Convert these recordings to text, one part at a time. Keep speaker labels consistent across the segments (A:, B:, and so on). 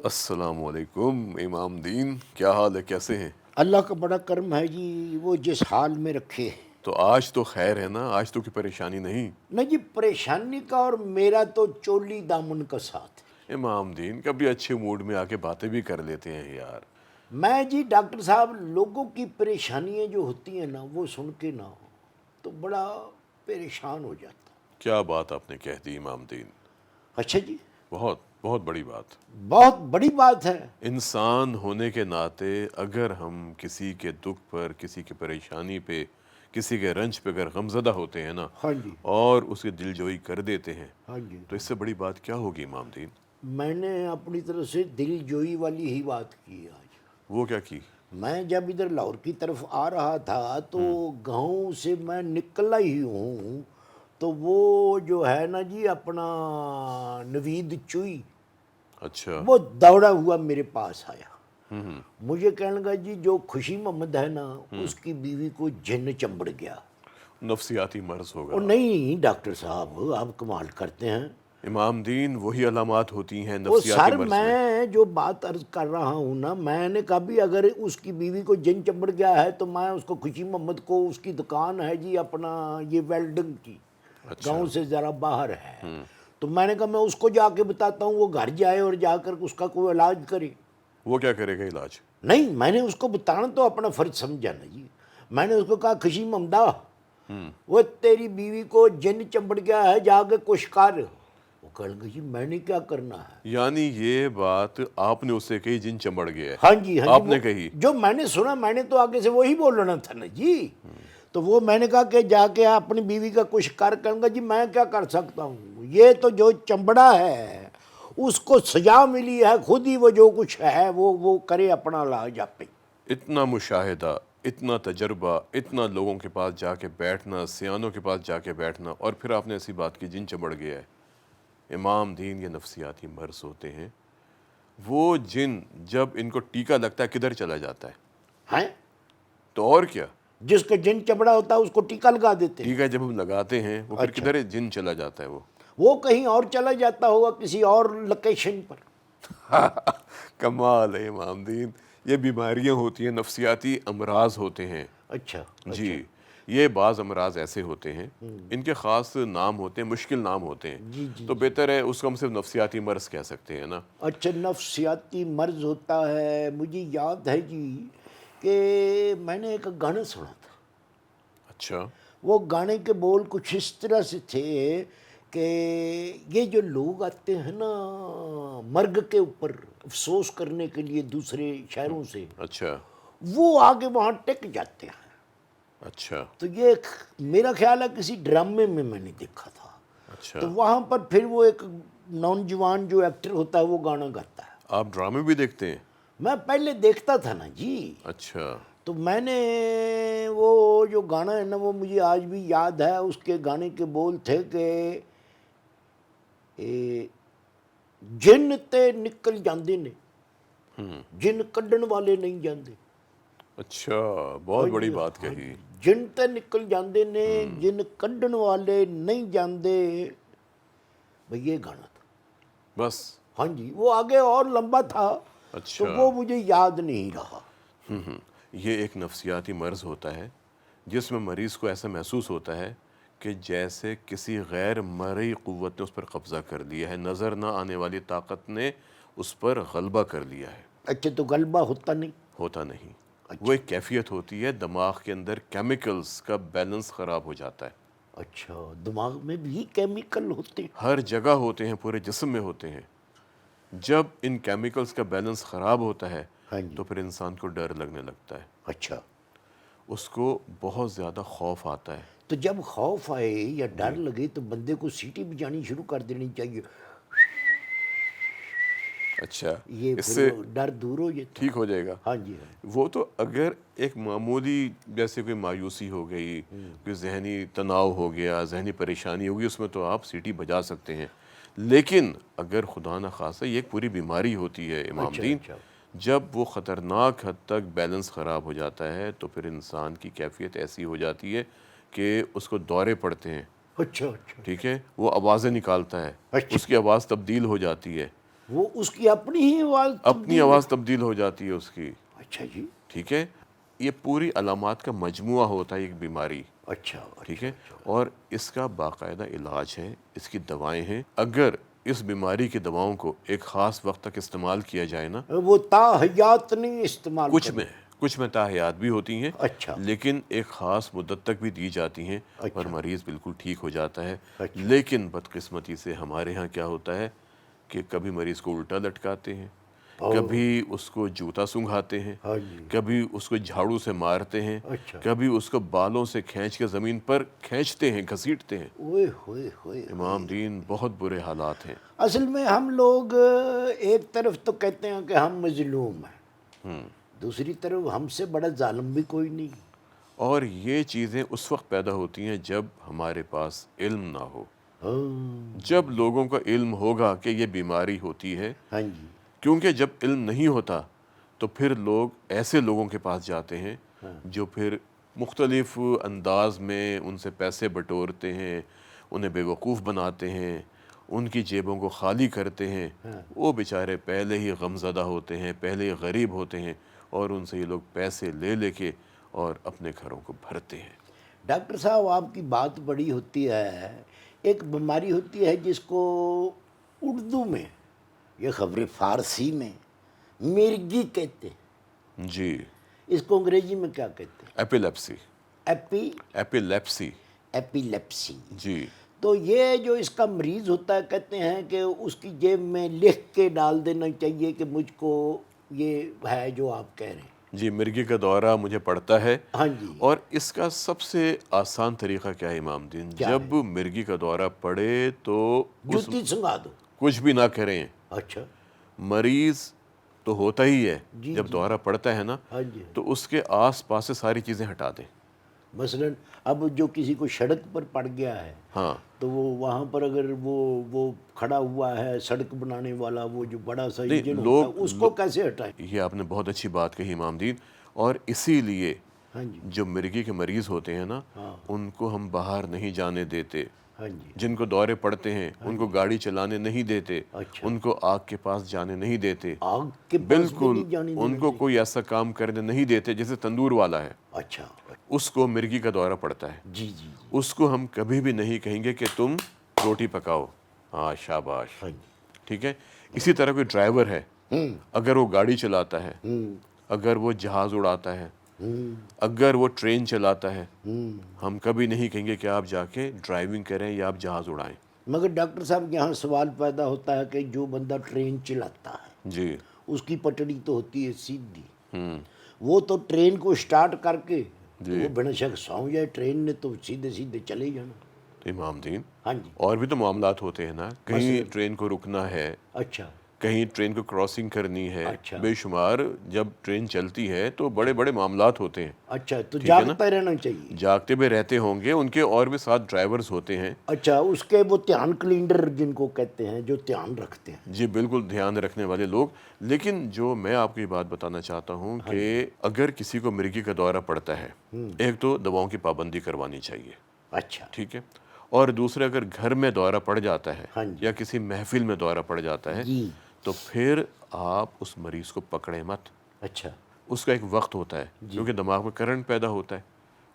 A: السلام علیکم امام دین، کیا حال ہے، کیسے ہیں؟
B: اللہ کا بڑا کرم ہے جی، وہ جس حال میں رکھے۔
A: تو آج تو خیر ہے نا، آج تو کوئی پریشانی نہیں؟
B: نہ جی، پریشانی کا اور میرا تو چولی دامن کا ساتھ ہے۔
A: امام دین کبھی اچھے موڈ میں آ کے باتیں بھی کر لیتے ہیں یار۔
B: میں جی ڈاکٹر صاحب، لوگوں کی پریشانیاں جو ہوتی ہیں نا، وہ سن کے نا تو بڑا پریشان ہو جاتا۔
A: کیا بات آپ نے کہہ دی امام دین،
B: اچھا جی،
A: بہت بہت بڑی بات۔
B: بہت بڑی بات ہے۔
A: انسان ہونے کے ناطے اگر ہم کسی کے دکھ پر، کسی کی پریشانی پہ، کسی کے رنج پہ اگر غمزدہ ہوتے ہیں نا
B: ہاں جی،
A: اور اس کی دلجوئی کر دیتے ہیں
B: ہاں جی،
A: تو اس سے بڑی بات کیا ہوگی امام دین؟
B: میں نے اپنی طرف سے دل جوئی والی ہی بات کی آج۔
A: وہ کیا کی؟
B: میں جب ادھر لاہور کی طرف آ رہا تھا تو گاؤں سے میں نکلا ہی ہوں، تو وہ جو ہے نا جی اپنا نوید چوئی،
A: اچھا۔
B: وہ دوڑا ہوا میرے پاس آیا۔ مجھے کہنے لگا جی جو خوشی محمد ہے نا، اس کی بیوی کو جن چمبڑ گیا۔
A: نفسیاتی مرض
B: اور
A: ہوگا
B: نہیں ڈاکٹر صاحب، آپ کمال کرتے ہیں۔
A: امام دین، وہی علامات ہوتی ہیں
B: وہ
A: نفسیاتی
B: سر،
A: مرض میں۔
B: میں جو بات عرض کر رہا ہوں نا، میں نے کہا بھی اگر اس کی بیوی کو جن چمبڑ گیا ہے تو میں اس کو خوشی محمد کو، اس کی دکان ہے جی اپنا یہ ویلڈنگ کی،
A: اچھا۔
B: گاؤں سے ذرا باہر ہے، تو میں نے کہا میں اس کو جا کے بتاتا ہوں، وہ گھر جائے اور جا کر اس کا کوئی علاج کرے۔
A: وہ کیا کرے گا علاج؟
B: نہیں، میں نے اس کو بتانا تو اپنا فرض سمجھا نا جی۔ میں نے اس کو کہا خوشی محمدہ، وہ تیری بیوی کو جن چمبڑ گیا ہے، جا کے کچھ کر۔ وہ کہنے لگا جی میں نے کیا کرنا ہے؟
A: یعنی یہ بات آپ نے اسے کہی جن چمبڑ گیا ہے؟
B: ہاں جی، ہاں جی،
A: آپ
B: وہ
A: نے کہی؟
B: جو میں نے سنا، میں نے تو آگے سے وہی بولنا تھا نا جی۔ تو وہ میں نے کہا کہ جا کے اپنی بیوی کا کچھ کر، کروں گا جی میں کیا کر سکتا ہوں، یہ تو جو چمبڑا ہے اس کو سزا ملی ہے، خود ہی وہ جو کچھ ہے وہ کرے اپنا علاج آپ پہ۔
A: اتنا مشاہدہ، اتنا تجربہ، اتنا لوگوں کے پاس جا کے بیٹھنا، سیانوں کے پاس جا کے بیٹھنا، اور پھر آپ نے ایسی بات کی جن چمبڑ گیا ہے۔ امام دین، یہ نفسیاتی مرض ہوتے ہیں۔ وہ جن جب ان کو ٹیکا لگتا ہے کدھر چلا جاتا ہے؟
B: ہیں؟
A: تو اور کیا،
B: جس کا جن چمڑا ہوتا ہے اس کو ٹیکا لگا دیتے ہیں۔
A: ٹیکا جب ہم لگاتے ہیں وہ پھر
B: اچھا،
A: کدھر جن چلا جاتا ہے
B: وہ کہیں اور چلا جاتا ہوگا، کسی اور لوکیشن پر۔
A: کمال ہے امام دین، یہ بیماریاں ہوتی ہیں، نفسیاتی امراض ہوتے ہیں۔
B: اچھا،
A: جی،
B: اچھا،
A: یہ بعض امراض ایسے ہوتے ہیں، ان کے خاص نام ہوتے ہیں، مشکل نام ہوتے ہیں،
B: جی جی
A: تو
B: جی۔
A: بہتر ہے اس کو ہم صرف نفسیاتی مرض کہہ سکتے ہیں نا۔
B: اچھا، نفسیاتی مرض ہوتا ہے۔ مجھے یاد ہے جی کہ میں نے ایک گانا سنا تھا،
A: اچھا۔
B: وہ گانے کے بول کچھ اس طرح سے تھے کہ یہ جو لوگ آتے ہیں نا مرگ کے اوپر افسوس کرنے کے لیے دوسرے شہروں سے،
A: اچھا
B: وہ آگے وہاں ٹک جاتے ہیں۔
A: اچھا
B: تو یہ میرا خیال ہے کسی ڈرامے میں نے دیکھا تھا،
A: اچھا۔
B: تو وہاں پر پھر وہ ایک نوجوان جو ایکٹر ہوتا ہے وہ گانا گاتا ہے۔
A: آپ ڈرامے بھی دیکھتے ہیں؟
B: میں پہلے دیکھتا تھا نا جی،
A: اچھا۔
B: تو میں نے وہ جو گانا ہے نا، وہ مجھے آج بھی یاد ہے۔ اس کے گانے کے بول تھے کہ جن تے نکل جاندے نے، جن کڈن والے نہیں جاندے۔
A: اچھا، بہت بڑی بات کہی۔
B: جن تے نکل جاندے نے، جن کڈن والے نہیں جاندے۔ بھئی یہ گانا تھا۔
A: بس؟
B: ہاں جی، وہ آگے اور لمبا تھا تو
A: اچھا۔
B: وہ مجھے یاد نہیں رہا۔
A: یہ ایک نفسیاتی مرض ہوتا ہے جس میں مریض کو ایسا محسوس ہوتا ہے کہ جیسے کسی غیر مرئی قوت نے اس پر قبضہ کر لیا ہے، نظر نہ آنے والی طاقت نے اس پر غلبہ کر لیا ہے۔
B: اچھا، تو غلبہ ہوتا نہیں؟
A: ہوتا نہیں، وہ ایک کیفیت ہوتی ہے، دماغ کے اندر کیمیکلز کا بیلنس خراب ہو جاتا ہے۔
B: اچھا، دماغ میں بھی کیمیکل ہوتے ہیں؟
A: ہر جگہ ہوتے ہیں، پورے جسم میں ہوتے ہیں۔ جب ان کیمیکلز کا بیلنس خراب ہوتا ہے
B: ہاں جی،
A: تو پھر انسان کو ڈر لگنے لگتا ہے،
B: اچھا۔
A: اس کو بہت زیادہ خوف آتا ہے۔
B: تو جب خوف آئے یا ڈر لگے تو بندے کو سیٹی بجانی شروع کر دینی چاہیے،
A: اچھا،
B: یہ
A: اس
B: پھر
A: سے
B: وہ ڈر دور ہو جاتا۔
A: ٹھیک ہو جائے گا؟
B: ہاں جی، ہاں
A: وہ تو اگر ایک معمولی جیسے کوئی مایوسی ہو گئی، کوئی ذہنی تناؤ ہو گیا، ذہنی پریشانی ہوگی، اس میں تو آپ سیٹی بجا سکتے ہیں، لیکن اگر خدا نہ خواستہ یہ ایک پوری بیماری ہوتی ہے امام
B: اچھا،
A: دین،
B: اچھا،
A: جب وہ خطرناک حد تک بیلنس خراب ہو جاتا ہے تو پھر انسان کی کیفیت ایسی ہو جاتی ہے کہ اس کو دورے پڑتے ہیں،
B: اچھا، اچھا،
A: ٹھیک ہے، وہ آوازیں نکالتا ہے،
B: اچھا،
A: اس کی آواز تبدیل ہو جاتی ہے،
B: وہ اس کی اپنی ہی آواز
A: اپنی آواز تبدیل ہو جاتی ہے اس کی.
B: اچھا جی.
A: ٹھیک ہے، یہ پوری علامات کا مجموعہ ہوتا ہے ایک بیماری.
B: اچھا.
A: ٹھیک ہے، اور اس کا باقاعدہ علاج ہے، اس کی دوائیں ہیں. اگر اس بیماری کی دواؤں کو ایک خاص وقت تک استعمال کیا جائے نا،
B: وہ تاحیات نہیں استعمال کرنا.
A: کچھ میں تاحیات بھی ہوتی ہیں،
B: اچھا.
A: لیکن ایک خاص مدت تک بھی دی جاتی ہیں اور
B: اچھا.
A: مریض بالکل ٹھیک ہو جاتا ہے.
B: اچھا.
A: لیکن بدقسمتی سے ہمارے ہاں کیا ہوتا ہے کہ کبھی مریض کو الٹا لٹکاتے ہیں، کبھی اس کو جوتا سنگھاتے ہیں،
B: ہاں جی.
A: کبھی اس کو جھاڑو سے مارتے ہیں،
B: اچھا.
A: کبھی اس کو بالوں سے کھینچ کے زمین پر کھینچتے ہیں، گھسیٹتے ہیں.
B: اوئے ہوئے ہوئے.
A: امام دین بہت برے حالات ہیں.
B: اصل میں ہم لوگ ایک طرف تو کہتے ہیں کہ ہم مظلوم ہیں، دوسری طرف ہم سے بڑا ظالم بھی کوئی نہیں.
A: اور یہ چیزیں اس وقت پیدا ہوتی ہیں جب ہمارے پاس علم نہ ہو. جب لوگوں کا علم ہوگا کہ یہ بیماری ہوتی ہے،
B: ہاں جی.
A: کیونکہ جب علم نہیں ہوتا تو پھر لوگ ایسے لوگوں کے پاس جاتے ہیں جو پھر مختلف انداز میں ان سے پیسے بٹورتے ہیں، انہیں بے وقوف بناتے ہیں، ان کی جیبوں کو خالی کرتے ہیں. وہ بیچارے پہلے ہی غمزدہ ہوتے ہیں، پہلے ہی غریب ہوتے ہیں، اور ان سے یہ لوگ پیسے لے لے کے اور اپنے گھروں کو بھرتے ہیں.
B: ڈاکٹر صاحب آپ کی بات بڑی ہوتی ہے. ایک بیماری ہوتی ہے جس کو اردو میں یہ خبر فارسی میں مرگی کہتے ہیں،
A: جی،
B: اس کو انگریزی میں کیا کہتے ہیں؟
A: ایپیلیپسی. ایپیلیپسی.
B: ایپیلیپسی.
A: جی.
B: تو یہ جو اس کا مریض ہوتا ہے کہتے ہیں کہ اس کی جیب میں لکھ کے ڈال دینا چاہیے کہ مجھ کو یہ ہے جو آپ کہہ رہے ہیں.
A: جی، مرگی کا دورہ مجھے پڑتا ہے.
B: ہاں جی.
A: اور اس کا سب سے آسان طریقہ کیا ہے امام دین؟
B: کیا
A: جب مرگی کا دورہ پڑے تو
B: جوتی سنگا دو.
A: کچھ بھی نہ کریں.
B: اچھا.
A: مریض تو ہوتا ہی ہے،
B: جی
A: جب
B: جی.
A: دورہ پڑتا ہے نا
B: ہاں جی.
A: تو اس کے آس پاس سے ساری چیزیں ہٹا دیں.
B: مثلا اب جو کسی کو سڑک پر پڑ گیا ہے
A: ہاں،
B: تو وہ وہاں پر اگر وہ کھڑا ہوا ہے سڑک بنانے والا وہ جو بڑا سا انجن ہوتا ہے اس کو کیسے ہٹائیں؟
A: یہ آپ نے بہت اچھی بات کہی امام دین. اور اسی لیے
B: ہاں جی.
A: جو مرگی کے مریض ہوتے ہیں نا،
B: ہاں.
A: ان کو ہم باہر نہیں جانے دیتے.
B: ہاں جی.
A: جن کو دورے پڑتے ہیں ان کو گاڑی چلانے نہیں دیتے،
B: اچھا.
A: ان کو آگ کے پاس جانے نہیں دیتے.
B: آگ کے پاس بھی
A: بالکل
B: نہیں جانے
A: ان
B: دینا
A: کو
B: چاہیے.
A: کوئی ایسا کام کرنے نہیں دیتے. جیسے تندور والا ہے،
B: اچھا.
A: اس کو مرگی کا دورہ پڑتا ہے،
B: جی جی.
A: اس کو ہم کبھی بھی نہیں کہیں گے کہ تم روٹی پکاؤ. ہاں شاباش.
B: ہاں جی.
A: ٹھیک ہے. اسی طرح کوئی ڈرائیور ہے، اگر وہ گاڑی چلاتا ہے، اگر وہ جہاز اڑاتا ہے، اگر وہ ٹرین چلاتا ہے، ہم کبھی نہیں کہیں گے کہ آپ جا کے ڈرائیونگ کریں یا آپ جہاز اڑائیں.
B: مگر ڈاکٹر صاحب یہاں سوال پیدا ہوتا ہے کہ جو بندہ ٹرین چلاتا ہے
A: جی.
B: اس کی پٹڑی تو ہوتی ہے سیدھی، وہ تو ٹرین کو سٹارٹ کر کے تو وہ بنا شک سو جائے ٹرین نے تو سیدھے سیدھے چلے جانا.
A: امام دین
B: ہاں جی.
A: اور بھی تو معاملات ہوتے ہیں نا، کہیں ٹرین کو رکنا ہے،
B: اچھا.
A: کہیں ٹرین کو کراسنگ کرنی ہے.
B: اچھا.
A: بے شمار جب ٹرین چلتی ہے تو بڑے بڑے معاملات ہوتے ہیں.
B: اچھا. تو
A: ٹھیک ہے نا،
B: جاگتا رہنا چاہیے.
A: جاگتے بھی رہتے ہوں گے، ان کے اور بھی ساتھ ڈرائیورز ہوتے ہیں.
B: اچھا. اس کے وہ دھیان کلینڈر جن کو کہتے ہیں جو دھیان رکھتے ہیں.
A: جی بالکل، دھیان رکھنے والے لوگ. لیکن جو میں آپ کو یہ بات بتانا چاہتا ہوں کہ اگر کسی کو مرگی کا دورہ پڑتا ہے، ایک تو دواؤں کی پابندی کروانی چاہیے.
B: اچھا.
A: ٹھیک ہے. اور دوسرے اگر گھر میں دورہ پڑ جاتا ہے
B: ہاں جی.
A: یا کسی محفل میں دورہ پڑ جاتا ہے
B: جی.
A: تو پھر آپ اس مریض کو پکڑیں مت.
B: اچھا.
A: اس کا ایک وقت ہوتا ہے، کیونکہ دماغ میں کرنٹ پیدا ہوتا ہے،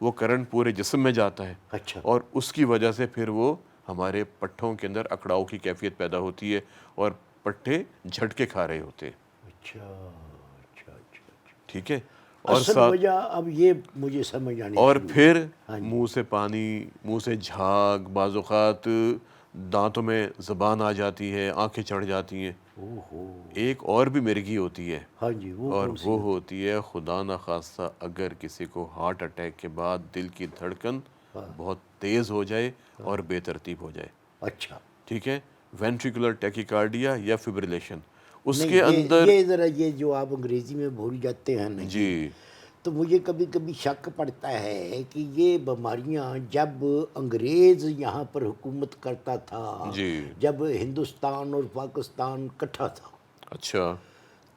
A: وہ کرنٹ پورے جسم میں جاتا ہے،
B: اچھا.
A: اور اس کی وجہ سے پھر وہ ہمارے پٹھوں کے اندر اکڑاؤ کی کیفیت پیدا ہوتی ہے اور پٹھے جھٹکے کھا رہے ہوتے ہیں.
B: اچھا. اچھا. اچھا.
A: ٹھیک ہے. اور
B: اصل وجہ اب یہ مجھے سمجھ آنی
A: اور
B: شروع.
A: پھر منہ سے پانی، منہ سے جھاگ، بعض اوقات دانتوں میں زبان آ جاتی ہے، آنکھیں چڑھ جاتی ہیں. ایک اور بھی مرگی ہوتی ہے،
B: ہاں جی.
A: اور وہ ہوتی ہے خدا نخواستہ اگر کسی کو ہارٹ اٹیک کے بعد دل کی دھڑکن بہت تیز ہو جائے اور بے ترتیب ہو جائے.
B: اچھا.
A: ٹھیک ہے. وینٹریکولر ٹیکیکارڈیا یا فبریلیشن اس کے اندر.
B: یہ ذرا یہ جو آپ انگریزی میں بھول جاتے ہیں نا
A: جی
B: تو مجھے کبھی کبھی شک پڑتا ہے کہ یہ بیماریاں جب انگریز یہاں پر حکومت کرتا تھا،
A: جی.
B: جب ہندوستان اور پاکستان کٹھا تھا،
A: اچھا.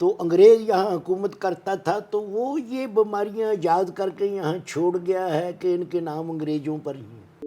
B: تو انگریز یہاں حکومت کرتا تھا تو وہ یہ بیماریاں ایجاد کر کے یہاں چھوڑ گیا ہے کہ ان کے نام انگریزوں پر ہی ہیں.